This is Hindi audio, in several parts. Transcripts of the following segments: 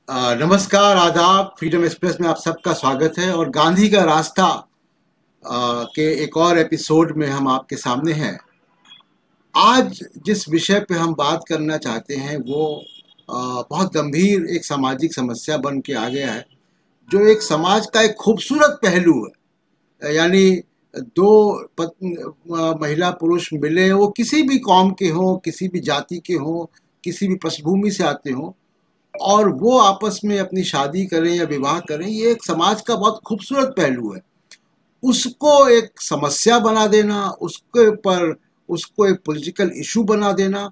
नमस्कार, आदाब। फ्रीडम एक्सप्रेस में आप सबका स्वागत है और गांधी का रास्ता के एक और एपिसोड में हम आपके सामने हैं। आज जिस विषय पे हम बात करना चाहते हैं वो बहुत गंभीर एक सामाजिक समस्या बन के आ गया है, जो एक समाज का एक खूबसूरत पहलू है। यानी दो महिला पुरुष मिले, वो किसी भी कौम के हों, किसी भी जाति के हों, किसी भी पृष्ठभूमि से आते हों, और वो आपस में अपनी शादी करें या विवाह करें, ये एक समाज का बहुत खूबसूरत पहलू है। उसको एक समस्या बना देना, उसके ऊपर उसको एक पॉलिटिकल इशू बना देना,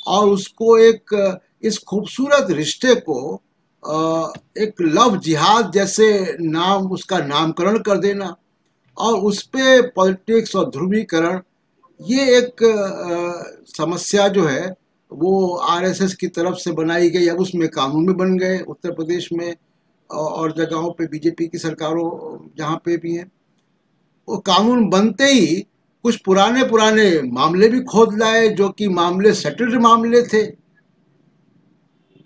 और उसको एक इस खूबसूरत रिश्ते को एक लव जिहाद जैसे नाम उसका नामकरण कर देना, और उस पे पॉलिटिक्स और ध्रुवीकरण, ये एक समस्या जो है वो आरएसएस की तरफ से बनाई गई। अब उसमें कानून भी बन गए उत्तर प्रदेश में और जगहों पे, बीजेपी की सरकारों जहाँ पे भी हैं। वो कानून बनते ही कुछ पुराने पुराने मामले भी खोद लाए, जो कि मामले सेटल्ड मामले थे।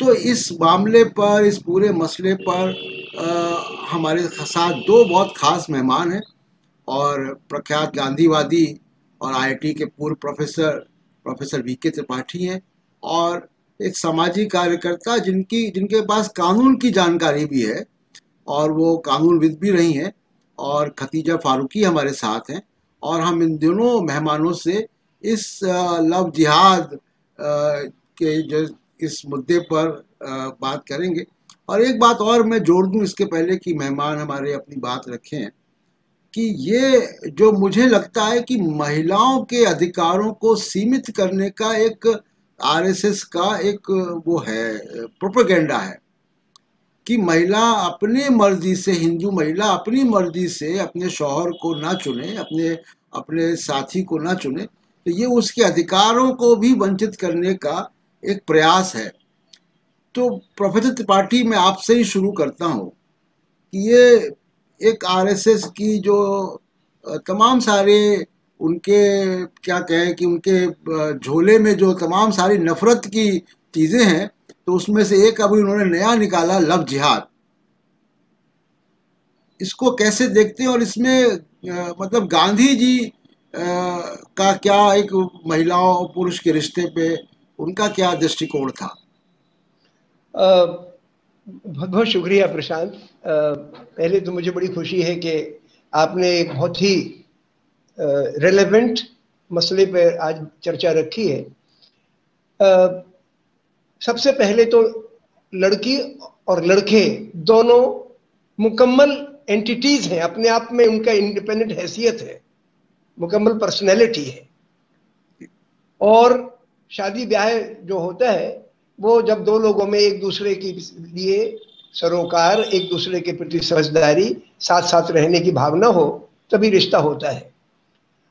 तो इस मामले पर, इस पूरे मसले पर हमारे साथ दो बहुत खास मेहमान हैं, और प्रख्यात गांधीवादी और आईआईटी के पूर्व प्रोफेसर वीके त्रिपाठी हैं, और एक सामाजिक कार्यकर्ता जिनके पास कानून की जानकारी भी है और वो कानूनविद भी रही हैं, और खतीजा फारूकी हमारे साथ हैं। और हम इन दोनों मेहमानों से इस लव जिहाद के जो इस मुद्दे पर बात करेंगे। और एक बात और मैं जोड़ दूं इसके पहले कि मेहमान हमारे अपनी बात रखें, कि ये जो मुझे लगता है कि महिलाओं के अधिकारों को सीमित करने का एक आरएसएस का एक वो है, प्रोपेगेंडा है, कि महिला अपनी मर्जी से, हिंदू महिला अपनी मर्जी से अपने शौहर को ना चुने, अपने अपने साथी को ना चुने, तो ये उसके अधिकारों को भी वंचित करने का एक प्रयास है। तो प्रोफेसर त्रिपाठी, मैं आपसे ही शुरू करता हूँ कि ये एक आरएसएस की जो तमाम सारे उनके, क्या कहें कि उनके झोले में जो तमाम सारी नफरत की चीज़ें हैं, तो उसमें से एक अभी उन्होंने नया निकाला, लव जिहाद। इसको कैसे देखते हैं, और इसमें मतलब गांधी जी का क्या एक महिलाओं और पुरुष के रिश्ते पे उनका क्या दृष्टिकोण था? बहुत बहुत शुक्रिया प्रशांत। पहले तो मुझे बड़ी खुशी है कि आपने एक बहुत ही रेलेवेंट मसले पर आज चर्चा रखी है। सबसे पहले तो लड़की और लड़के दोनों मुकम्मल एंटिटीज हैं, अपने आप में उनका इंडिपेंडेंट हैसियत है, मुकम्मल पर्सनैलिटी है। और शादी ब्याह जो होता है वो जब दो लोगों में एक दूसरे के लिए सरोकार, एक दूसरे के प्रति समझदारी, साथ साथ रहने की भावना हो, तभी रिश्ता होता है।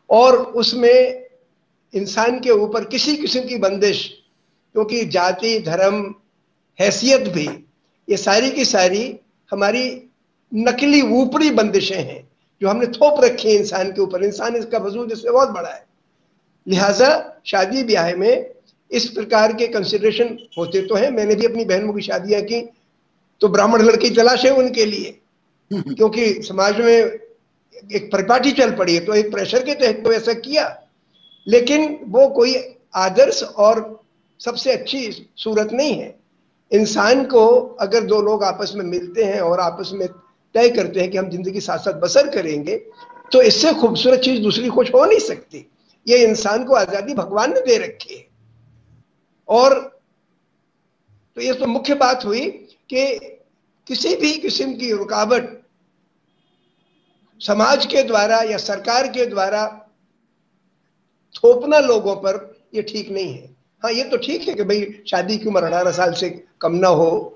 और उसमें इंसान के ऊपर किसी किस्म की बंदिश, क्योंकि जाति, धर्म, हैसियत भी, ये सारी की सारी हमारी नकली ऊपरी बंदिशें हैं जो हमने थोप रखी है इंसान के ऊपर। इंसान इसका वजूद इससे बहुत बड़ा है। लिहाजा शादी ब्याह में इस प्रकार के कंसिडरेशन होते तो हैं। मैंने भी अपनी बहनों की शादियां की तो ब्राह्मण लड़की तलाश है उनके लिए, क्योंकि समाज में एक परिपाटी चल पड़ी है, तो एक प्रेशर के तहत तो ऐसा किया। लेकिन वो कोई आदर्श और सबसे अच्छी सूरत नहीं है। इंसान को अगर दो लोग आपस में मिलते हैं और आपस में तय करते हैं कि हम जिंदगी साथ साथ बसर करेंगे, तो इससे खूबसूरत चीज दूसरी कुछ हो नहीं सकती। ये इंसान को आजादी भगवान ने दे रखी है। और तो ये तो मुख्य बात हुई कि किसी भी किस्म की रुकावट समाज के द्वारा या सरकार के द्वारा थोपना लोगों पर, ये ठीक नहीं है। हाँ, ये तो ठीक है कि भाई शादी की उम्र 18 साल से कम ना हो,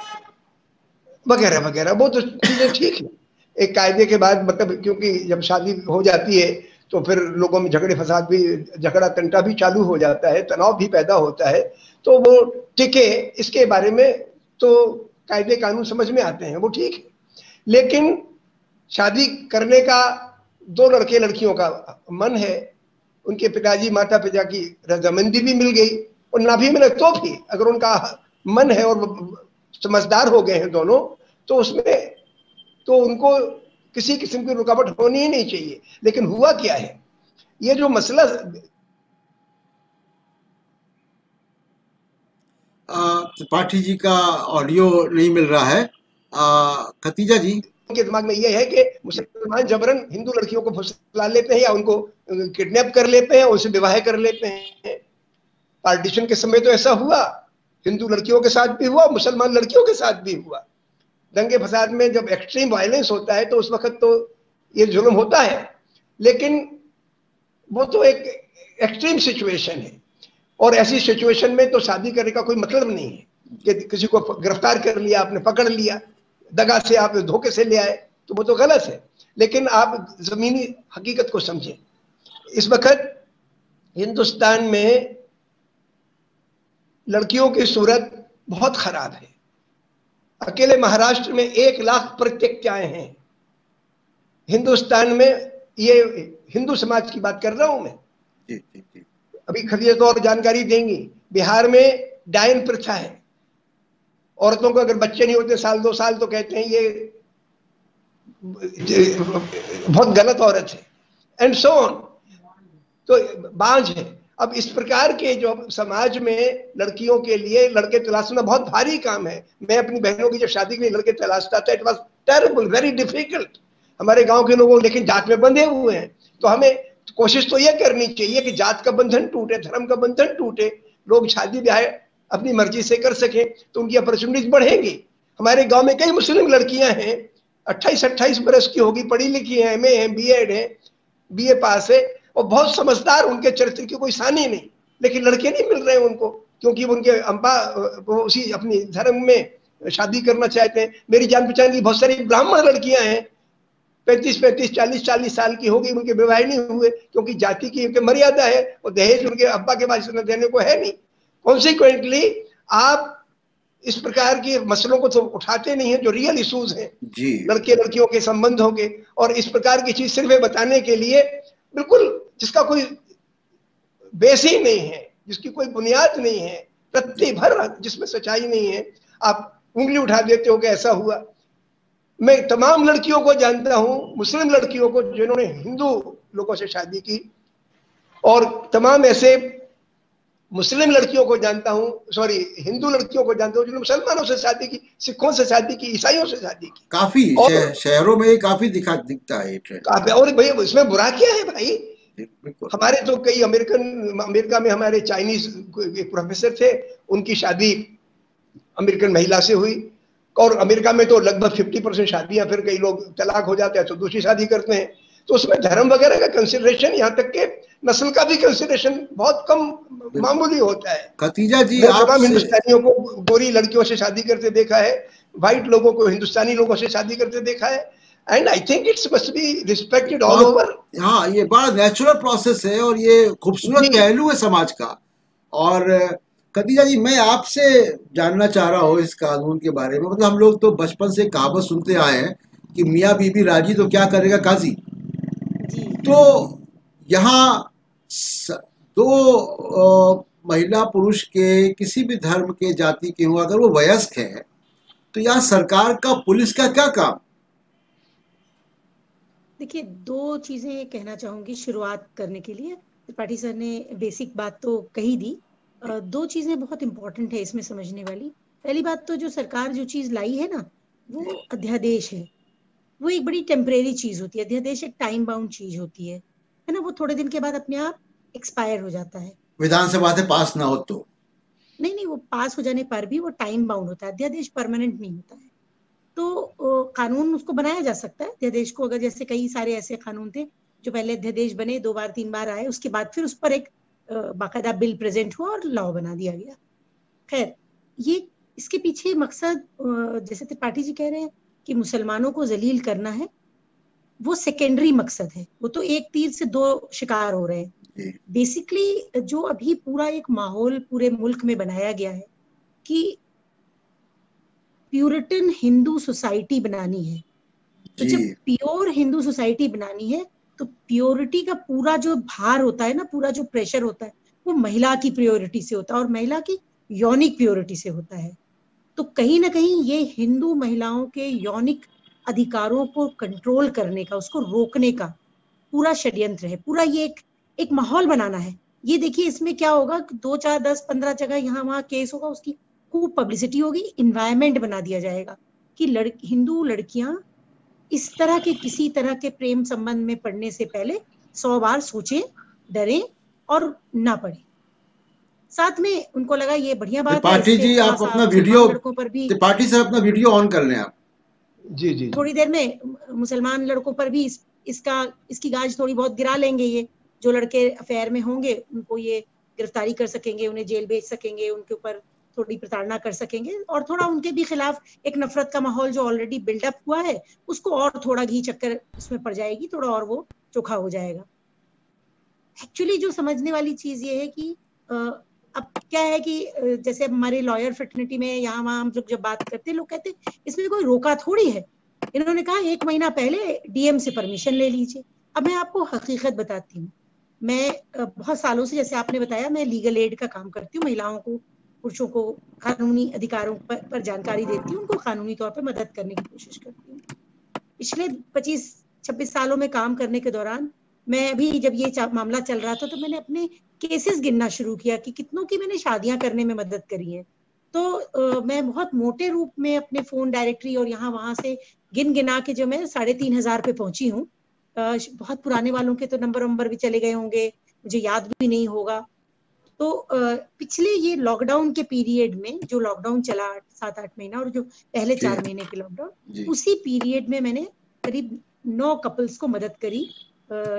वगैरह वगैरह, वो तो चीजें ठीक है एक कायदे के बाद। मतलब क्योंकि जब शादी हो जाती है तो फिर लोगों में झगड़े फसाद भी, झगड़ा तंटा भी चालू हो जाता है, तनाव भी पैदा होता है, तो वो टिके, इसके बारे में तो कायदे कानून समझ में आते हैं, वो ठीक है। लेकिन शादी करने का दो लड़के लड़कियों का मन है, उनके पिताजी माता पिता की रजामंदी भी मिल गई, और ना भी मिले तो भी अगर उनका मन है और समझदार हो गए हैं दोनों, तो उसमें तो उनको किसी किस्म की रुकावट होनी ही नहीं चाहिए। लेकिन हुआ क्या है, ये जो मसला त्रिपाठी जी का ऑडियो नहीं मिल रहा है। खतीजा जी के दिमाग में ये है कि मुसलमान जबरन हिंदू लड़कियों को फुसला लेते हैं या उनको किडनैप कर लेते हैं, उनसे विवाह कर लेते हैं। पार्टीशन के समय तो ऐसा हुआ, हिंदू लड़कियों के साथ भी हुआ, मुसलमान लड़कियों के साथ भी हुआ। दंगे फसाद में जब एक्सट्रीम वायलेंस होता है तो उस वक्त तो ये जुल्म होता है, लेकिन वो तो एक एक्सट्रीम सिचुएशन है, और ऐसी सिचुएशन में तो शादी करने का कोई मतलब नहीं है कि किसी को गिरफ्तार कर लिया, आपने पकड़ लिया, दगा से आप धोखे से ले आए, तो वो तो गलत है। लेकिन आप जमीनी हकीकत को समझें। इस वक्त हिंदुस्तान में लड़कियों की सूरत बहुत खराब है। अकेले महाराष्ट्र में 1 लाख परित्यक्ताएं हैं। हिंदुस्तान में, ये हिंदू समाज की बात कर रहा हूं मैं, अभी खतीजा तो और जानकारी देंगी, बिहार में डायन प्रथा है। औरतों को अगर बच्चे नहीं होते साल 2 साल तो कहते हैं ये बहुत गलत औरत है, एंड सो ऑन, तो बांझ है। अब इस प्रकार के जो समाज में लड़कियों के लिए लड़के तलाशना बहुत भारी काम है। मैं अपनी बहनों की जब शादी के लिए लड़के तलाशता था, it was terrible, very difficult. हमारे गांव के लोगों लेकिन जात में बंधे हुए हैं, तो हमें कोशिश तो यह करनी चाहिए कि जात का बंधन टूटे, धर्म का बंधन टूटे, लोग शादी ब्याह अपनी मर्जी से कर सके तो उनकी अपॉर्चुनिटीज बढ़ेंगी। हमारे गांव में कई मुस्लिम लड़कियां हैं, 28-28 बरस की होगी, पढ़ी लिखी है, एमए है, बीएड है, बीए पास है, और बहुत समझदार, उनके चरित्र की कोई सानी नहीं, लेकिन लड़के नहीं मिल रहे हैं उनको, क्योंकि उनके अम्बा वो उसी अपनी धर्म में शादी करना चाहते हैं। मेरी जान पहचान की बहुत सारी ब्राह्मण लड़कियां हैं, 35-35, 40-40 साल की होगी, उनके विवाह नहीं हुए, क्योंकि जाति की मर्यादा है और दहेज उनके अब्बा के पास देने को है नहीं। कॉन्सिक्वेंटली आप इस प्रकार के मसलों को तो उठाते नहीं है जो रियल इश्यूज हैं लड़के लड़कियों के संबंधों के, और इस प्रकार की चीज सिर्फ बताने के लिए, बिल्कुल जिसका कोई बेस ही नहीं है, जिसकी कोई बुनियाद नहीं है, रत्ती भर जिसमें सच्चाई नहीं है, आप उंगली उठा देते हो कि ऐसा हुआ। मैं तमाम लड़कियों को जानता हूं, मुस्लिम लड़कियों को जिन्होंने हिंदू लोगों से शादी की, और तमाम ऐसे मुस्लिम लड़कियों को जानता हूं, सॉरी हिंदू लड़कियों को जानता हूं जिन्होंने मुसलमानों से शादी की, सिखों से शादी की, ईसाइयों से शादी की। काफी शहरों में काफी दिखता है काफी। और भाई इसमें बुरा क्या है भाई? हमारे तो कई अमेरिका में हमारे चाइनीज प्रोफेसर थे, उनकी शादी अमेरिकन महिला से हुई, और अमेरिका में तो लगभग 50% शादियां, फिर कई लोग तलाक हो जाते हैं तो दूसरी शादी करते हैं। तो उसमें धर्म वगैरह का कंसिडरेशन, यहाँ तक के नस्ल का भी कंसिडरेशन बहुत कम मामूली होता है। खतीजा जी, आप हिंदुस्तानियों को गोरी लड़कियों से शादी करते देखा है, व्हाइट लोगों को हिंदुस्तानी लोगों से शादी करते देखा है, and I think it's must be respected all over. हाँ, ये बड़ा नेचुरल प्रोसेस है और ये खूबसूरत पहलू है समाज का। और खतीजा जी, मैं आपसे जानना चाह रहा हूँ इस कानून के बारे में। मतलब हम लोग तो बचपन से कहावत सुनते आए हैं कि मियाँ बीबी राजी तो क्या करेगा काजी। तो यहाँ 2 महिला पुरुष के किसी भी धर्म के जाति के हों, अगर वो वयस्क हैं, तो यहाँ सरकार का, पुलिस का क्या काम? देखिए, 2 चीजें कहना चाहूंगी शुरुआत करने के लिए। त्रिपाठी सर ने बेसिक बात तो कही दी। 2 चीजें बहुत इंपॉर्टेंट है इसमें समझने वाली। पहली बात तो जो सरकार जो चीज लाई है ना, वो अध्यादेश है। वो एक बड़ी टेम्परेरी चीज होती है। अध्यादेश एक टाइम बाउंड चीज होती है ना, वो थोड़े दिन के बाद अपने आप एक्सपायर हो जाता है। विधानसभा से पास ना हो तो नहीं, वो पास हो जाने पर भी वो टाइम बाउंड होता है। अध्यादेश परमानेंट नहीं होता है। तो कानून उसको बनाया जा सकता है अध्यादेश को, अगर जैसे कई सारे ऐसे कानून थे जो पहले अध्यादेश बने, 2 बार 3 बार आए, उसके बाद फिर उस पर एक बाकायदा बिल प्रेजेंट हुआ और लॉ बना दिया गया। खैर, ये इसके पीछे मकसद, जैसे त्रिपाठी जी कह रहे हैं कि मुसलमानों को जलील करना है, वो सेकेंडरी मकसद है। वो तो एक तीर से 2 शिकार हो रहे हैं। बेसिकली जो अभी पूरा एक माहौल पूरे मुल्क में बनाया गया है कि प्यूरिटन हिंदू सोसाइटी बनानी है, तो जब प्योर हिंदू सोसाइटी बनानी है तो प्योरिटी का पूरा जो भार होता है ना, पूरा जो प्रेशर होता है, वो महिला की प्योरिटी से होता है और महिला की यौनिक प्योरिटी से होता है। तो कहीं ना कहीं ये हिंदू महिलाओं के यौनिक अधिकारों को कंट्रोल करने का, उसको रोकने का पूरा षड्यंत्र है। पूरा ये एक माहौल बनाना है। ये देखिए इसमें क्या होगा, 2, 4, 10, 15 जगह यहाँ वहाँ केस होगा, उसकी खूब पब्लिसिटी होगी, इन्वायरमेंट बना दिया जाएगा कि हिंदू लड़कियां इस तरह के किसी तरह के प्रेम संबंध में पड़ने से पहले 100 बार सोचें, डरें और ना पड़े। साथ में उनको लगा ये बढ़िया बात है। त्रिपाठी जी आप अपना वीडियो, लड़कों पर भी, त्रिपाठी सर अपना वीडियो ऑन कर लें आप। जी जी थोड़ी देर में मुसलमान लड़कों पर भी इसकी गाज थोड़ी बहुत गिरा लेंगे। ये जो लड़के अफेयर में होंगे उनको ये गिरफ्तारी कर सकेंगे, उन्हें जेल भेज सकेंगे, उनके ऊपर थोड़ी प्रताड़ना कर सकेंगे और थोड़ा उनके भी खिलाफ एक नफरत का माहौल जो ऑलरेडी बिल्डअप हुआ है उसको और थोड़ा घी चक्कर उसमें पड़ जाएगी, थोड़ा और वो चोखा हो जाएगा। एक्चुअली जो समझने वाली चीज ये है कि अब क्या है कि जैसे हमारे लॉयर फ्रेटर्निटी में यहाँ वहाँ हम लोग जब बात करते हैं, लोग कहते हैं इसमें कोई रोका थोड़ी है। इन्होंने कहा 1 महीना पहले डीएम से परमिशन ले लीजिए। अब मैं आपको हकीकत बताती हूँ। मैं बहुत सालों से, जैसे आपने बताया, मैं लीगल एड का काम करती हूँ, महिलाओं को, पुरुषों को कानूनी अधिकारों पर जानकारी देती हूँ, उनको कानूनी तौर पर मदद करने की कोशिश करती हूँ। पिछले 25-26 सालों में काम करने के दौरान मैं अभी जब ये मामला चल रहा था तो मैंने अपने केसेस गिनना शुरू किया कि कितनों की मैंने शादियां करने में मदद करी है। तो मैं बहुत मोटे रूप में अपने फोन डायरेक्टरी और यहाँ वहां से गिना के जो मैं 3,500 पे पहुंची हूँ। बहुत पुराने वालों के तो नंबर भी चले गए होंगे, मुझे याद भी नहीं होगा। तो पिछले ये लॉकडाउन के पीरियड में, जो लॉकडाउन चला 7-8 महीना और जो पहले 4 महीने के लॉकडाउन, उसी पीरियड में मैंने करीब 9 कपल्स को मदद करी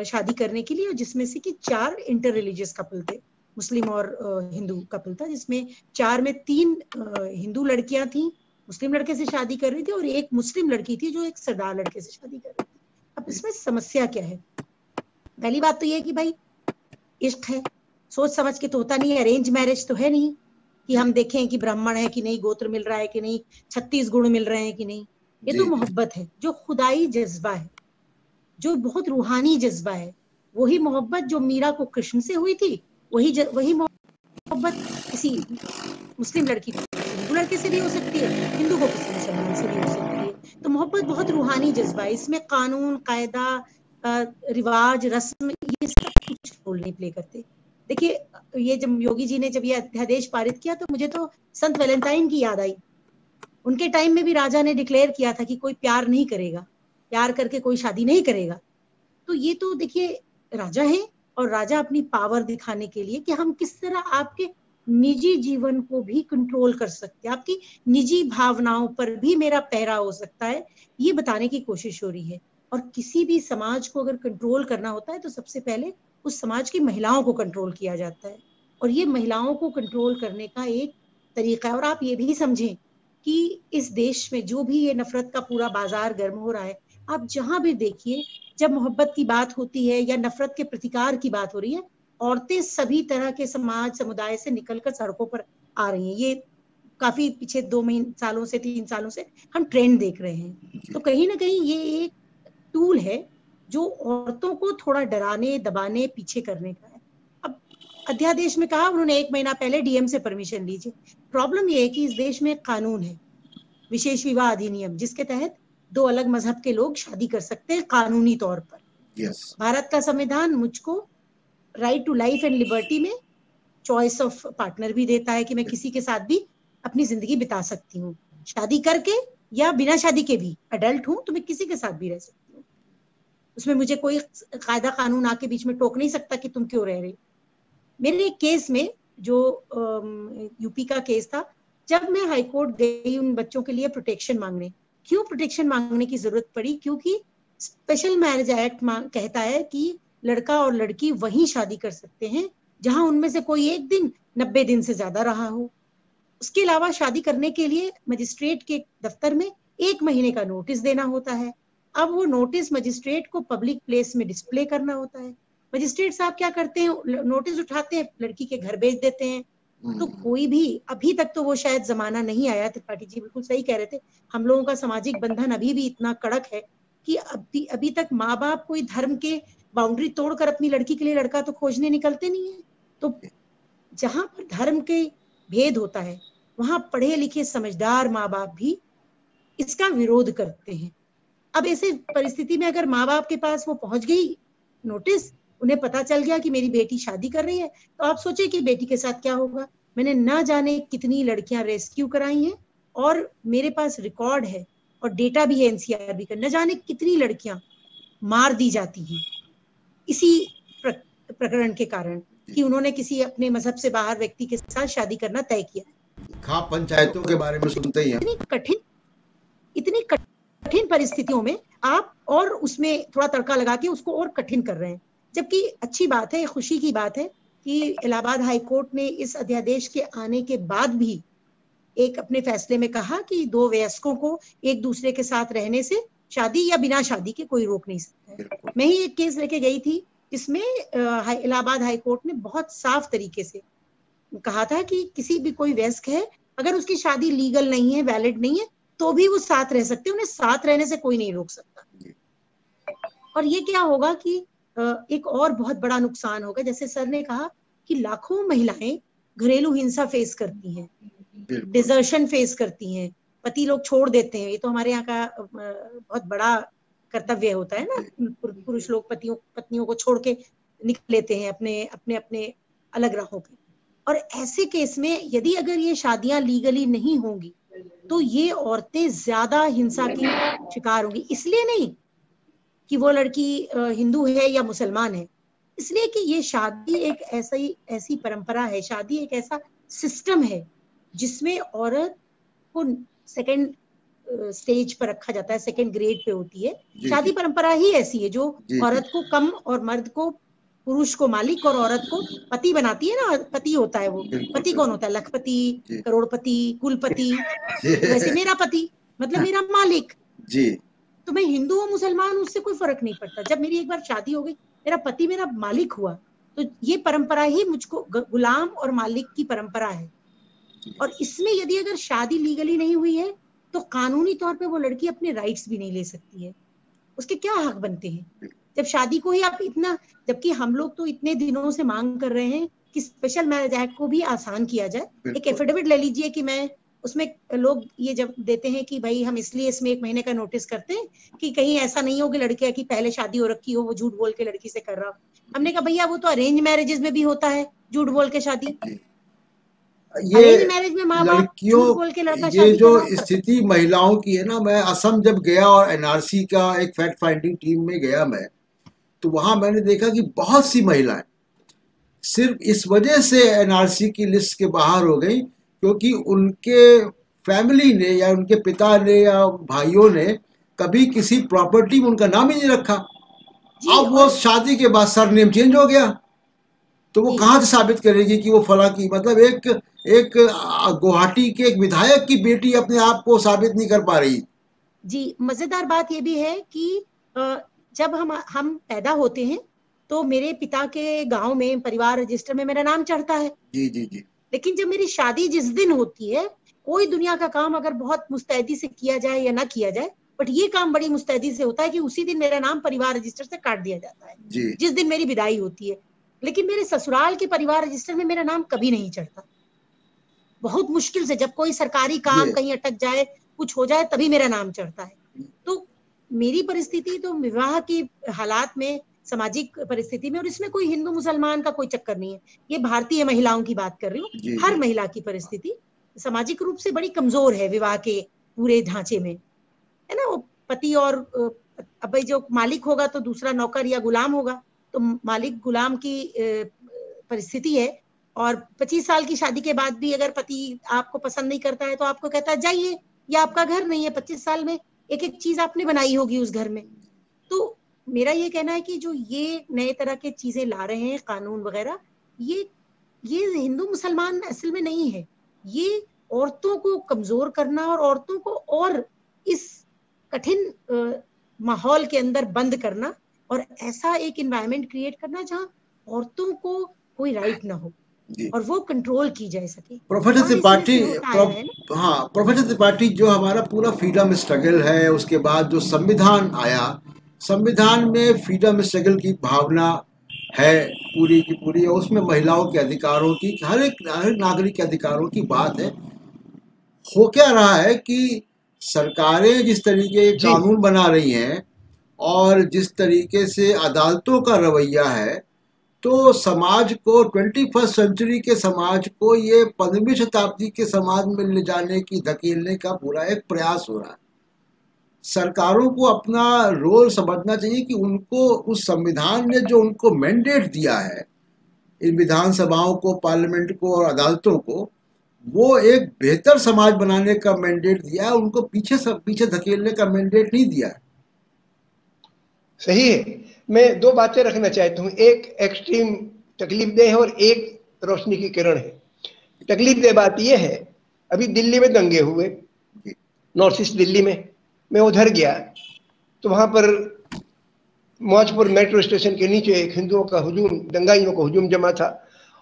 शादी करने के लिए, जिसमें से कि 4 इंटर रिलीजियस कपल थे, मुस्लिम और हिंदू कपल था, जिसमें 4 में 3 हिंदू लड़कियां थी, मुस्लिम लड़के से शादी कर रही थी, और एक मुस्लिम लड़की थी जो एक सरदार लड़के से शादी कर रही थी। अब इसमें समस्या क्या है? पहली बात तो ये है कि भाई इश्क है, सोच समझ के तो होता नहीं है। अरेंज मैरिज तो है नहीं कि हम देखें कि ब्राह्मण है कि नहीं, गोत्र मिल रहा है कि नहीं, 36 गुण मिल रहे हैं कि नहीं। ये तो मोहब्बत है, जो खुदाई जज्बा है, जो बहुत रूहानी जज्बा है। वही मोहब्बत जो मीरा को कृष्ण से हुई थी, वही मोहब्बत किसी मुस्लिम लड़की को हिंदू लड़के से भी हो सकती है, हिंदू को किसी मुसलमान से भी हो सकती है। तो मोहब्बत बहुत रूहानी जज्बा है, इसमें कानून, कायदा, रिवाज, रस्म, ये सब कुछ रोल नहीं प्ले करते। देखिए, ये जब योगी जी ने जब ये अध्यादेश पारित किया तो मुझे तो संत वैलेंटाइन की याद आई। उनके टाइम में भी राजा ने डिक्लेयर किया था कि कोई प्यार नहीं करेगा, प्यार करके कोई शादी नहीं करेगा। तो ये तो देखिए राजा है, और राजा अपनी पावर दिखाने के लिए कि हम किस तरह आपके निजी जीवन को भी कंट्रोल कर सकते हैं, आपकी निजी भावनाओं पर भी मेरा पहरा हो सकता है, ये बताने की कोशिश हो रही है। और किसी भी समाज को अगर कंट्रोल करना होता है तो सबसे पहले उस समाज की महिलाओं को कंट्रोल किया जाता है, और ये महिलाओं को कंट्रोल करने का एक तरीका है। और आप ये भी समझें कि इस देश में जो भी ये नफरत का पूरा बाजार गर्म हो रहा है, आप जहां भी देखिए, जब मोहब्बत की बात होती है या नफरत के प्रतिकार की बात हो रही है, औरतें सभी तरह के समाज समुदाय से निकलकर सड़कों पर आ रही हैं। ये काफी पिछले 2 सालों से 3 सालों से हम ट्रेंड देख रहे हैं। तो कहीं ना कहीं ये एक टूल है जो औरतों को थोड़ा डराने, दबाने, पीछे करने का है। अब अध्यादेश में कहा उन्होंने 1 महीना पहले डीएम से परमिशन लीजिए। प्रॉब्लम ये है कि इस देश में एक कानून है, विशेष विवाह अधिनियम, जिसके तहत 2 अलग मजहब के लोग शादी कर सकते हैं कानूनी तौर पर। भारत का संविधान मुझको right to life and liberty में चॉइस ऑफ पार्टनर भी देता है कि मैं किसी के साथ भी अपनी जिंदगी बिता सकती हूँ, शादी करके या बिना शादी के भी। अडल्ट हूँ तो मैं किसी के साथ भी रह सकती हूँ, उसमें मुझे कोई कायदा कानून आके बीच में टोक नहीं सकता कि तुम क्यों रह रही। मेरे एक केस में, जो यूपी का केस था, जब मैं हाईकोर्ट गई उन बच्चों के लिए प्रोटेक्शन मांगने, क्यों प्रोटेक्शन मांगने की जरूरत पड़ी? क्योंकि स्पेशल मैरिज एक्ट कहता है कि लड़का और लड़की वहीं शादी कर सकते हैं जहां उनमें से कोई एक दिन 90 दिन से ज्यादा रहा हो। उसके अलावा शादी करने के लिए मजिस्ट्रेट के दफ्तर में 1 महीने का नोटिस देना होता है। अब वो नोटिस मजिस्ट्रेट को पब्लिक प्लेस में डिस्प्ले करना होता है। मजिस्ट्रेट साहब क्या करते हैं, नोटिस उठाते हैं, लड़की के घर भेज देते हैं। तो कोई भी, अभी तक तो वो शायद जमाना नहीं आया, त्रिपाठी जी बिल्कुल सही कह रहे थे, हम लोगों का सामाजिक बंधन अभी भी इतना कड़क है कि अभी तक माँ बाप कोई धर्म के बाउंड्री तोड़कर अपनी लड़की के लिए लड़का तो खोजने निकलते नहीं है। तो जहां पर धर्म के भेद होता है, वहां पढ़े लिखे समझदार माँ बाप भी इसका विरोध करते हैं। अब ऐसे परिस्थिति में अगर माँ बाप के पास वो पहुंच गई नोटिस, उन्हें पता चल गया कि मेरी बेटी शादी कर रही है, तो आप सोचिए कि बेटी के साथ क्या होगा। मैंने ना जाने कितनी लड़कियां रेस्क्यू कराई हैं और मेरे पास रिकॉर्ड है और डेटा भी है एनसीआरबी का, न जाने कितनी लड़कियां मार दी जाती हैं इसी प्रकरण के कारण कि उन्होंने किसी अपने मजहब से बाहर व्यक्ति के साथ शादी करना तय किया। हाँ, पंचायतों के बारे में सुनते ही हैं। इतनी कठिन परिस्थितियों में आप और उसमें थोड़ा तड़का लगा के उसको और कठिन कर रहे हैं। जबकि अच्छी बात है, खुशी की बात है कि इलाहाबाद हाई कोर्ट ने इस अध्यादेश के आने के बाद भी एक अपने फैसले में कहा कि दो वयस्कों को एक दूसरे के साथ रहने से शादी या बिना शादी के कोई रोक नहीं सकता है। मैं ही एक केस लेके गई थी जिसमें इलाहाबाद हाई कोर्ट ने बहुत साफ तरीके से कहा था कि किसी भी कोई वयस्क है, अगर उसकी शादी लीगल नहीं है, वैलिड नहीं है, तो भी वो साथ रह सकते, उन्हें साथ रहने से कोई नहीं रोक सकता। और ये क्या होगा कि एक और बहुत बड़ा नुकसान होगा, जैसे सर ने कहा कि लाखों महिलाएं घरेलू हिंसा फेस करती हैं, डिजर्शन फेस करती हैं, पति लोग छोड़ देते हैं। ये तो हमारे यहाँ का बहुत बड़ा कर्तव्य होता है ना, पुरुष लोग पत्नियों को छोड़ के निकल लेते हैं अपने अलग राहों पे। और ऐसे केस में यदि अगर ये शादियां लीगली नहीं होंगी तो ये औरतें ज्यादा हिंसा की शिकार होंगी। इसलिए नहीं कि वो लड़की हिंदू है या मुसलमान है, इसलिए कि ये शादी एक ऐसी परंपरा है, शादी एक ऐसा सिस्टम है जिसमें औरत को सेकंड स्टेज पर रखा जाता है, सेकंड ग्रेड पे होती है। शादी परंपरा ही ऐसी है जो औरत को कम और मर्द को, पुरुष को मालिक और औरत को पति बनाती है ना। पति होता है वो, पति कौन होता है? लखपति, करोड़पति, कुलपति। वैसे मेरा पति मतलब मेरा मालिक जी। तो मैं हिंदू और मुसलमान, उससे कोई फर्क नहीं पड़ता। जब मेरी एक बार शादी हो गई, मेरा पति मेरा मालिक हुआ, तो ये परंपरा ही मुझको गुलाम और मालिक की परंपरा है। और इसमें यदि अगर शादी लीगली नहीं हुई है तो कानूनी तौर पे वो लड़की अपने राइट्स भी नहीं ले सकती है। उसके क्या हक बनते हैं जब शादी को ही आप इतना, जबकि हम लोग तो इतने दिनों से मांग कर रहे हैं कि स्पेशल मैरिज एक्ट को भी आसान किया जाए। एक एफिडेविट ले लीजिए कि मैं उसमें लोग ये जब देते हैं कि भाई हम इसलिए इसमें 1 महीने का नोटिस करते हैं कि कहीं ऐसा नहीं हो कि लड़के की पहले शादी हो रखी हो, वो झूठ बोल के लड़की से कर रहा हो। हमने कहा भैया वो तो अरेंज मैरिजेस में भी होता है झूठ बोल के शादी। ये मैरिज में माँ बाप झूठ बोल के लड़का शादी, ये जो स्थिति महिलाओं की है ना, मैं असम जब गया और एनआरसी का एक फैक्ट फाइंडिंग टीम में गया मैं, तो वहां मैंने देखा कि बहुत सी महिलाएं सिर्फ इस वजह से एनआरसी की लिस्ट के बाहर हो गई क्योंकि उनके फैमिली ने या उनके पिता ने या भाइयों ने कभी किसी प्रॉपर्टी में उनका नाम ही नहीं रखा। अब वो शादी के बाद सरनेम चेंज हो गया, तो वो कहाँ से साबित करेगी कि वो फला की, मतलब एक गुवाहाटी के एक विधायक की बेटी अपने आप को साबित नहीं कर पा रही। जी, मजेदार बात ये भी है कि जब हम पैदा होते हैं तो मेरे पिता के गांव में परिवार रजिस्टर में मेरा नाम चढ़ता है। जी जी जी। लेकिन जब मेरी शादी जिस दिन होती है, कोई दुनिया का काम अगर बहुत मुस्तैदी से किया जाए या ना किया जाए, बट ये काम बड़ी मुस्तैदी से होता है कि उसी दिन मेरा नाम परिवार रजिस्टर से काट दिया जाता है जिस दिन मेरी विदाई होती है। लेकिन मेरे ससुराल के परिवार रजिस्टर में मेरा नाम कभी नहीं चढ़ता। बहुत मुश्किल से जब कोई सरकारी काम कहीं अटक जाए, कुछ हो जाए, तभी मेरा नाम चढ़ता है। तो मेरी परिस्थिति तो विवाह की हालात में, सामाजिक परिस्थिति में, और इसमें कोई हिंदू मुसलमान का कोई चक्कर नहीं है, ये भारतीय महिलाओं की बात कर रही हूँ। हर महिला की परिस्थिति सामाजिक रूप से बड़ी कमजोर है विवाह के पूरे ढांचे में, है ना। वो पति और अब भाई जो मालिक होगा तो दूसरा नौकर या गुलाम होगा, तो मालिक गुलाम की परिस्थिति है। और 25 साल की शादी के बाद भी अगर पति आपको पसंद नहीं करता है तो आपको कहता है जाइए, या आपका घर नहीं है, 25 साल में एक एक चीज आपने बनाई होगी उस घर में। तो मेरा ये कहना है कि जो ये नए तरह के चीजें ला रहे हैं कानून वगैरह, ये हिंदू मुसलमान असल में नहीं है, ये औरतों को कमजोर करना और औरतों को और इस कठिन माहौल के अंदर बंद करना और ऐसा एक एनवायरनमेंट क्रिएट करना जहां औरतों को कोई राइट ना हो और वो कंट्रोल की जा सके। प्रोफेसर त्रिपाठी, प्रोफेसर त्रिपाठी, जो हमारा पूरा फ्रीडम स्ट्रगल है, उसके बाद जो संविधान आया, संविधान में फ्रीडम स्ट्रगल की भावना है पूरी की पूरी, उसमें महिलाओं के अधिकारों की, हर एक नागरिक के अधिकारों की बात है। हो क्या रहा है कि सरकारें जिस तरीके के कानून बना रही हैं और जिस तरीके से अदालतों का रवैया है, तो समाज को 21st सेंचुरी के समाज को ये 15वीं शताब्दी के समाज में ले जाने की, धकेलने का पूरा एक प्रयास हो रहा है। सरकारों को अपना रोल समझना चाहिए कि उनको उस संविधान ने जो उनको मैंडेट दिया है, इन विधानसभाओं को, पार्लियामेंट को और अदालतों को, वो एक बेहतर समाज बनाने का मैंडेट दिया है, उनको पीछे धकेलने का मैंडेट नहीं दिया है। सही है। मैं दो बातें रखना चाहता हूँ, एक एक्सट्रीम तकलीफदेह है और एक रोशनी की किरण है। तकलीफदेह बात यह है, अभी दिल्ली में दंगे हुए, नॉर्थ ईस्ट दिल्ली में, मैं उधर गया तो वहां पर मौजपुर मेट्रो स्टेशन के नीचे एक हिंदुओं का हुजूम, दंगाइयों का हुजूम जमा था,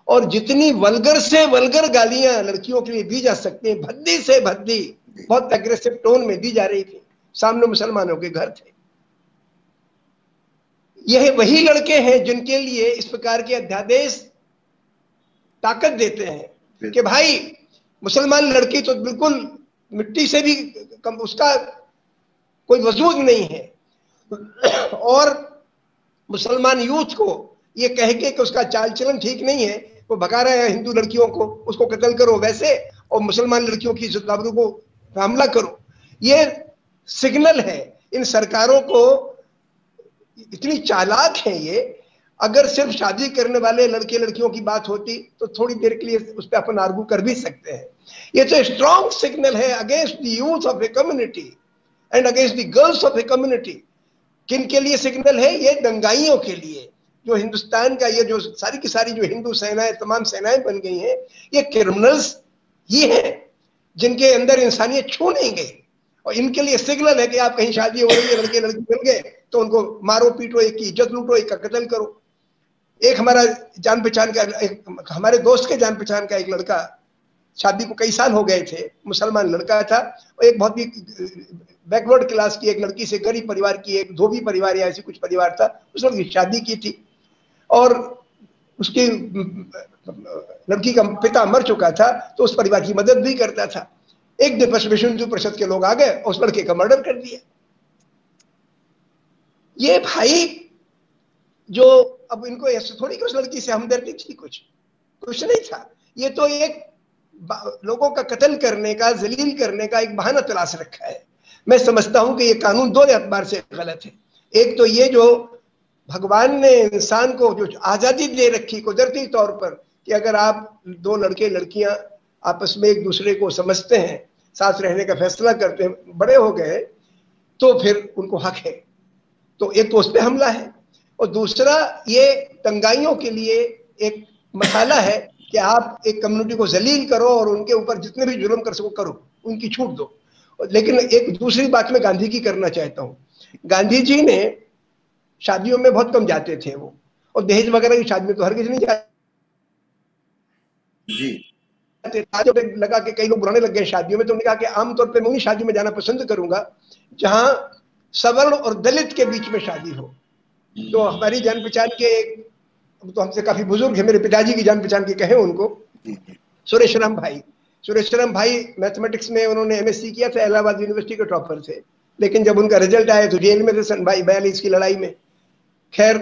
और जितनी वल्गर से वल्गर गालियां लड़कियों के लिए दी जा सकती हैं, भद्दी से भद्दी, बहुत एग्रेसिव टोन में दी जा रही थी। सामने मुसलमानों के घर थे। यह वही लड़के हैं जिनके लिए इस प्रकार के अध्यादेश ताकत देते हैं कि भाई मुसलमान लड़की तो बिल्कुल मिट्टी से भी कम, उसका कोई वजूद नहीं है, और मुसलमान यूथ को ये कह के कि उसका चाल चलन ठीक नहीं है, वो भगा रहा है हिंदू लड़कियों को, उसको कत्ल करो वैसे, और मुसलमान लड़कियों की इज्जत आबरू को हमला करो। ये सिग्नल है इन सरकारों को, इतनी चालाक है ये। अगर सिर्फ शादी करने वाले लड़के लड़कियों की बात होती तो थोड़ी देर के लिए उस पर अपन आर्गू कर भी सकते हैं। ये तो स्ट्रॉन्ग सिग्नल है against the youth of a community and against the girls of a community. किन के लिए सिग्नल है? ये दंगाइयों के लिए। जो हिंदुस्तान का ये जो सारी की सारी जो हिंदू सेनाएं, तमाम सेनाएं बन गई हैं, ये क्रिमिनल्स ही हैं जिनके अंदर इंसानियत छू नहीं गई, और इनके लिए सिग्नल है कि आप कहीं शादी हो रही है, लड़के लड़की मिल गए तो उनको मारो पीटो, एक की इज्जत लूटो, एक का कत्ल करो। एक हमारा जान पहचान का, एक हमारे दोस्त के जान पहचान का एक लड़का, शादी को कई साल हो गए थे, मुसलमान लड़का था, और एक बहुत ही बैकवर्ड क्लास की एक लड़की से, गरीब परिवार की, एक धोबी परिवार या ऐसी कुछ परिवार था, उस लड़की की शादी की थी, और उसकी लड़की का पिता मर चुका था तो उस परिवार की मदद भी करता था। एक दिन विश्व हिंदू परिषद के लोग आ गए और उस लड़के का मर्डर कर दिया। ये भाई जो, अब इनको ऐसे थोड़ी कि उस लड़की से हमदर्दी थी, कुछ नहीं था। ये तो एक लोगों का कत्ल करने का, जलील करने का एक बहाना तलाश रखा है। मैं समझता हूं कि ये कानून दो एतबार से गलत है। एक तो ये जो भगवान ने इंसान को जो आजादी दे रखी कुदरती तौर पर, कि अगर आप दो लड़के लड़कियां आपस में एक दूसरे को समझते हैं, साथ रहने का फैसला करते हैं, बड़े हो गए, तो फिर उनको हक है। तो एक तो उस पर हमला है, और दूसरा ये दंगाइयों के लिए एक मसाला है कि आप एक कम्युनिटी को जलील करो और उनके ऊपर जितने भी जुल्म कर सको करो, उनकी छूट दो। लेकिन एक दूसरी बात मैं गांधी की करना चाहता हूँ। गांधी जी ने शादियों में बहुत कम जाते थे वो, और दहेज वगैरह की शादी में तो हर किसी नहीं जाते। जब लगा कि कई लोग बुराने लग गए शादियों में, तो उन्होंने कहा कि आमतौर पर मैं उन्हीं शादी में जाना पसंद करूंगा जहां सवर्ण और दलित के बीच में शादी हो। तो हमारी जान पहचान के, तो हमसे काफी बुजुर्ग है, मेरे पिताजी की जान पहचान के कहे उनको, सुरेशराम भाई मैथमेटिक्स में उन्होंने एमएससी किया था, इलाहाबाद यूनिवर्सिटी के टॉपर थे, लेकिन जब उनका रिजल्ट आया तो जेल में थे सन 42 की लड़ाई में। खैर,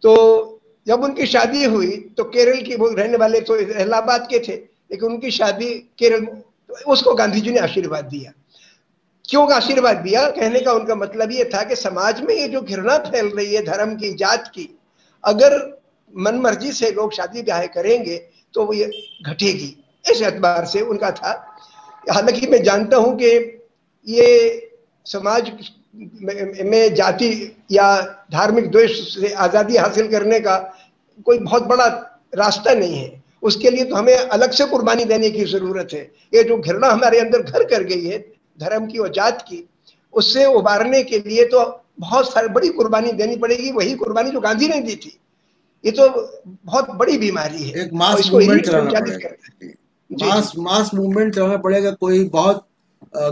तो जब उनकी शादी हुई तो केरल की, वो रहने वाले तो इलाहाबाद के थे, लेकिन उनकी शादी केरल, तो उसको गांधी जी ने आशीर्वाद दिया। क्यों आशीर्वाद दिया? कहने का उनका मतलब ये था कि समाज में ये जो घृणा फैल रही है धर्म की, जात की, अगर मनमर्जी से लोग शादी ब्याह करेंगे तो वो ये घटेगी। इस एतबार से उनका था। हालांकि मैं जानता हूं कि ये समाज में जाति या धार्मिक द्वेष से आज़ादी हासिल करने का कोई बहुत बड़ा रास्ता नहीं है। उसके लिए तो हमें अलग से कुर्बानी देने की जरूरत है। ये जो घृणा हमारे अंदर घर कर गई है धर्म की और जात की, उससे उबारने के लिए तो बहुत सारी बड़ी कुर्बानी देनी पड़ेगी। वही कुर्बानी जो गांधी ने दी थी। ये तो बहुत बड़ी बीमारी है। एक मास मूवमेंट चलाना पड़ेगा, मास मूवमेंट चलाना पड़ेगा।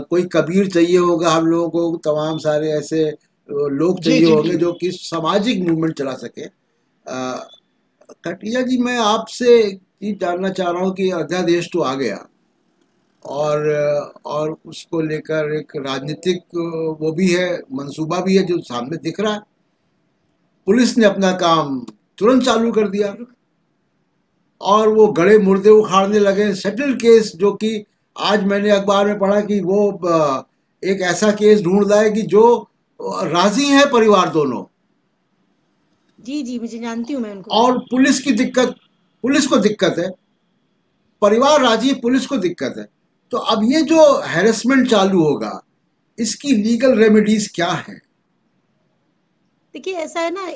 कोई कबीर चाहिए होगा हम लोगों को, तमाम सारे ऐसे लोग चाहिए होंगे जो कि सामाजिक मूवमेंट चला सके। कटिया जी, मैं आपसे जानना चाह रहा हूँ कि अध्यादेश तो आ गया, और उसको लेकर एक राजनीतिक वो भी है, मंसूबा भी है जो सामने दिख रहा है। पुलिस ने अपना काम तुरंत चालू कर दिया और वो गड़े मुर्दे उखाड़ने लगे। सेटल्ड केस, जो कि आज मैंने अखबार में पढ़ा कि वो एक ऐसा केस ढूंढ लाए कि जो राजी है परिवार दोनों। जी जी, मुझे जानती हूँ मैं उनको। और पुलिस की दिक्कत, पुलिस को दिक्कत है, परिवार राजी है, पुलिस को दिक्कत है। तो अब ये जो हैरेसमेंट चालू होगा, इसकी लीगल रेमेडीज क्या है? देखिए ऐसा है ना,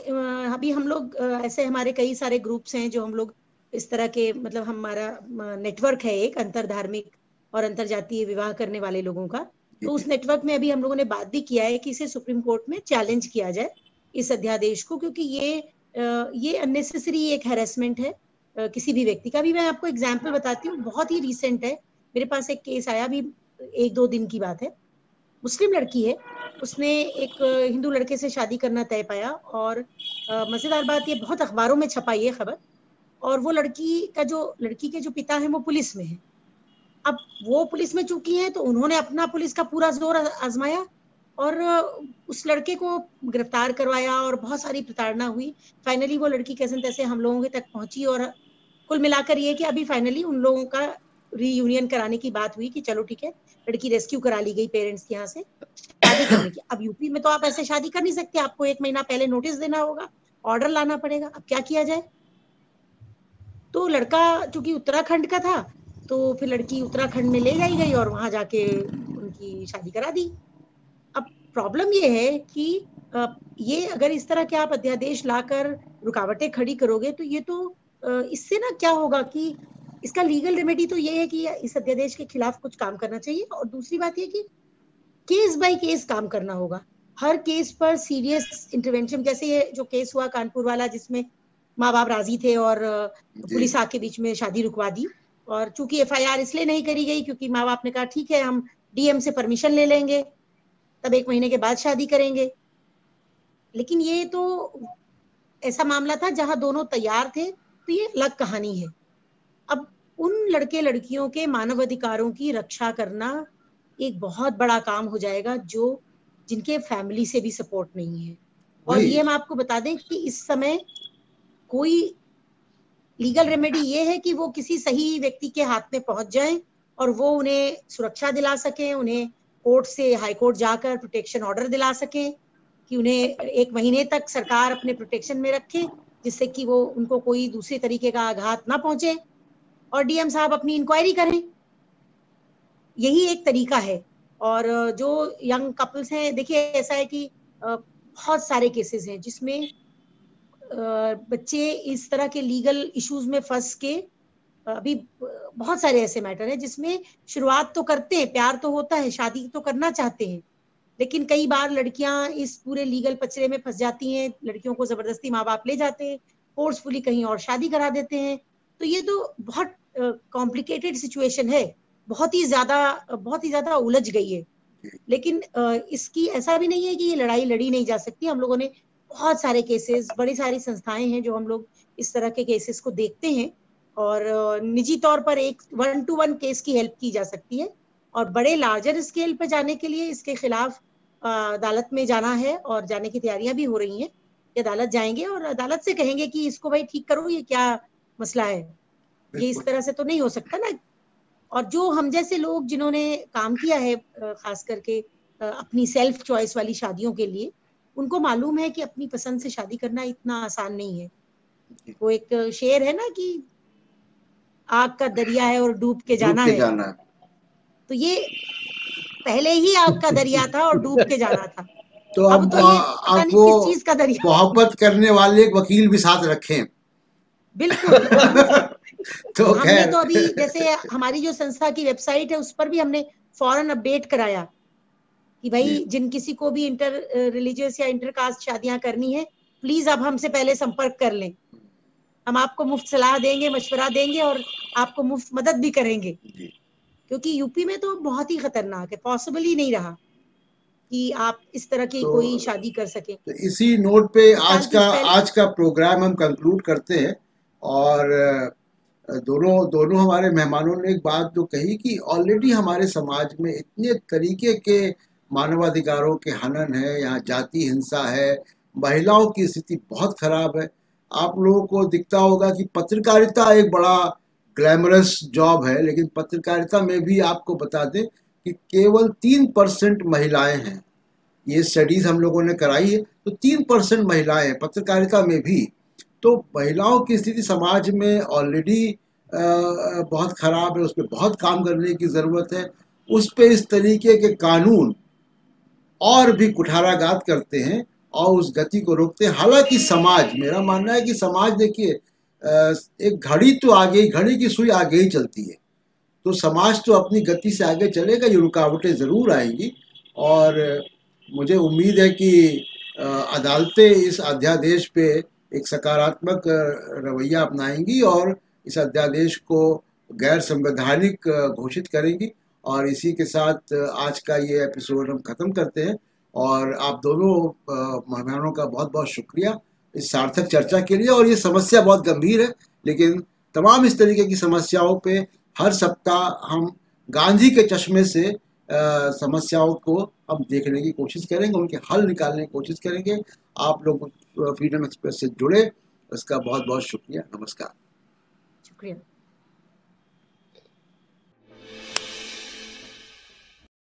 अभी हम लोग ऐसे हमारे कई सारे ग्रुप्स हैं जो हम लोग इस तरह के, मतलब हमारा नेटवर्क है एक अंतरधार्मिक और अंतरजातीय विवाह करने वाले लोगों का। तो उस नेटवर्क में अभी हम लोगों ने बात भी किया है कि इसे सुप्रीम कोर्ट में चैलेंज किया जाए इस अध्यादेश को, क्योंकि ये अननेसेसरी एक हैरेसमेंट है किसी भी व्यक्ति का। भी मैं आपको एग्जाम्पल बताती हूँ, बहुत ही रिसेंट है। मेरे पास एक केस आया, अभी 1-2 दिन की बात है। मुस्लिम लड़की है, उसने एक हिंदू लड़के से शादी करना तय पाया और मजेदार बात ये, बहुत अखबारों में छपा ये खबर। और वो लड़की के जो पिता है वो पुलिस में है। अब वो पुलिस में चूकी है तो उन्होंने अपना पुलिस का पूरा जोर आजमाया और उस लड़के को गिरफ्तार करवाया और बहुत सारी प्रताड़ना हुई। फाइनली वो लड़की कैसे तैसे हम लोगों के तक पहुंची और कुल मिलाकर ये कि अभी फाइनली उन लोगों का रीयूनियन कराने की बात हुई कि चलो ठीक है, लड़की रेस्क्यू करा ली गई पेरेंट्स के यहाँ से शादी करने की। अब यूपी में तो आप ऐसे शादी कर नहीं सकते, आपको 1 महीना पहले नोटिस देना होगा, ऑर्डर लाना पड़ेगा। अब क्या किया जाए? तो लड़का चूंकि उत्तराखंड का था तो फिर लड़की उत्तराखंड में ले जाई गई और वहां जाके उनकी शादी करा दी। अब प्रॉब्लम ये है कि ये अगर इस तरह के आप अध्यादेश लाकर रुकावटें खड़ी करोगे तो ये तो इससे ना क्या होगा कि इसका लीगल रेमेडी तो ये है कि इस अध्यादेश के खिलाफ कुछ काम करना चाहिए। और दूसरी बात ये कि केस बाय केस काम करना होगा, हर केस पर सीरियस इंटरवेंशन। जैसे ये जो केस हुआ कानपुर वाला जिसमें माँ बाप राजी थे और पुलिस आके बीच में शादी रुकवा दी, और चूंकि एफआईआर इसलिए नहीं करी गई क्योंकि माँ बाप ने कहा ठीक है हम डीएम से परमिशन ले लेंगे, तब 1 महीने के बाद शादी करेंगे। लेकिन ये तो ऐसा मामला था जहां दोनों तैयार थे, तो ये अलग कहानी है। अब उन लड़के लड़कियों के मानव अधिकारों की रक्षा करना एक बहुत बड़ा काम हो जाएगा जो जिनके फैमिली से भी सपोर्ट नहीं है। और ये हम आपको बता दें कि इस समय कोई लीगल रेमेडी ये है कि वो किसी सही व्यक्ति के हाथ में पहुंच जाएं और वो उन्हें सुरक्षा दिला सकें, उन्हें कोर्ट से हाई कोर्ट जाकर प्रोटेक्शन ऑर्डर दिला सकें कि उन्हें 1 महीने तक सरकार अपने प्रोटेक्शन में रखे, जिससे कि वो उनको कोई दूसरे तरीके का आघात ना पहुंचे और डीएम साहब अपनी इंक्वायरी करें। यही एक तरीका है। और जो यंग कपल्स हैं, देखिए ऐसा है कि बहुत सारे केसेस हैं जिसमें बच्चे इस तरह के लीगल इश्यूज में फंस के, अभी बहुत सारे ऐसे मैटर हैं जिसमें शुरुआत तो करते हैं, प्यार तो होता है, शादी तो करना चाहते हैं, लेकिन कई बार लड़कियां इस पूरे लीगल पचड़े में फंस जाती हैं। लड़कियों को जबरदस्ती माँ बाप ले जाते हैं, फोर्सफुली कहीं और शादी करा देते हैं। तो ये तो बहुत कॉम्प्लिकेटेड सिचुएशन है, बहुत ही ज्यादा उलझ गई है। लेकिन इसकी ऐसा भी नहीं है कि ये लड़ाई लड़ी नहीं जा सकती। हम लोगों ने बहुत सारे केसेस, बड़ी सारी संस्थाएं हैं जो हम लोग इस तरह के केसेस को देखते हैं और निजी तौर पर एक 1-to-1 केस की हेल्प की जा सकती है। और बड़े लार्जर स्केल पर जाने के लिए इसके खिलाफ अदालत में जाना है और जाने की तैयारियां भी हो रही हैं। अदालत जाएंगे और अदालत से कहेंगे कि इसको भाई ठीक करो, ये क्या मसला है, ये इस तरह से तो नहीं हो सकता ना। और जो हम जैसे लोग जिन्होंने काम किया है खास करके अपनी सेल्फ चॉइस वाली शादियों के लिए, उनको मालूम है कि अपनी पसंद से शादी करना इतना आसान नहीं है। वो एक शेर है ना कि आग का दरिया है और डूब के जाना है। तो ये पहले ही आग का दरिया था और डूब के जाना था। तो अब तो ये पता नहीं किस चीज का दरिया। मोहब्बत करने वाले एक वकील भी साथ रखें। बिल्कुल। तो हमने तो अभी जैसे हमारी जो संस्था की वेबसाइट है उस पर भी हमने फौरन अपडेट कराया कि भाई जिन किसी को भी इंटर रिलीजियस या इंटरकास्ट शादियां करनी है, प्लीज आप हमसे पहले संपर्क कर लें। हम आपको मुफ्त सलाह देंगे, मशवरा देंगे और आपको मुफ्त मदद भी करेंगे। क्योंकि यूपी में तो बहुत ही खतरनाक है, पॉसिबल ही नहीं रहा कि आप इस तरह की कोई शादी कर सकें। तो इसी नोट पे आज का प्रोग्राम हम कंक्लूड करते हैं। और दोनों दोनों हमारे मेहमानों ने एक बात जो कही कि ऑलरेडी हमारे समाज में इतने तरीके के मानवाधिकारों के हनन है, यहाँ जाति हिंसा है, महिलाओं की स्थिति बहुत खराब है। आप लोगों को दिखता होगा कि पत्रकारिता एक बड़ा ग्लैमरस जॉब है, लेकिन पत्रकारिता में भी आपको बता दें कि केवल 3% महिलाएं हैं। ये स्टडीज हम लोगों ने कराई है, तो 3% महिलाएं हैं पत्रकारिता में भी। तो महिलाओं की स्थिति समाज में ऑलरेडी बहुत खराब है, उस पर बहुत काम करने की ज़रूरत है। उस पर इस तरीके के कानून और भी कुठाराघात करते हैं और उस गति को रोकते हैं। हालांकि समाज, मेरा मानना है कि समाज, देखिए एक घड़ी तो आगे, घड़ी की सुई आगे ही चलती है, तो समाज तो अपनी गति से आगे चलेगा, ये रुकावटें ज़रूर आएंगी। और मुझे उम्मीद है कि अदालतें इस अध्यादेश पे एक सकारात्मक रवैया अपनाएंगी और इस अध्यादेश को गैर संवैधानिक घोषित करेंगी। और इसी के साथ आज का ये एपिसोड हम ख़त्म करते हैं। और आप दोनों मेहमानों का बहुत बहुत शुक्रिया इस सार्थक चर्चा के लिए। और ये समस्या बहुत गंभीर है, लेकिन तमाम इस तरीके की समस्याओं पे हर सप्ताह हम गांधी के चश्मे से समस्याओं को हम देखने की कोशिश करेंगे, उनके हल निकालने की कोशिश करेंगे। आप लोग फ्रीडम एक्सप्रेस से जुड़े, उसका बहुत बहुत शुक्रिया। नमस्कार। शुक्रिया।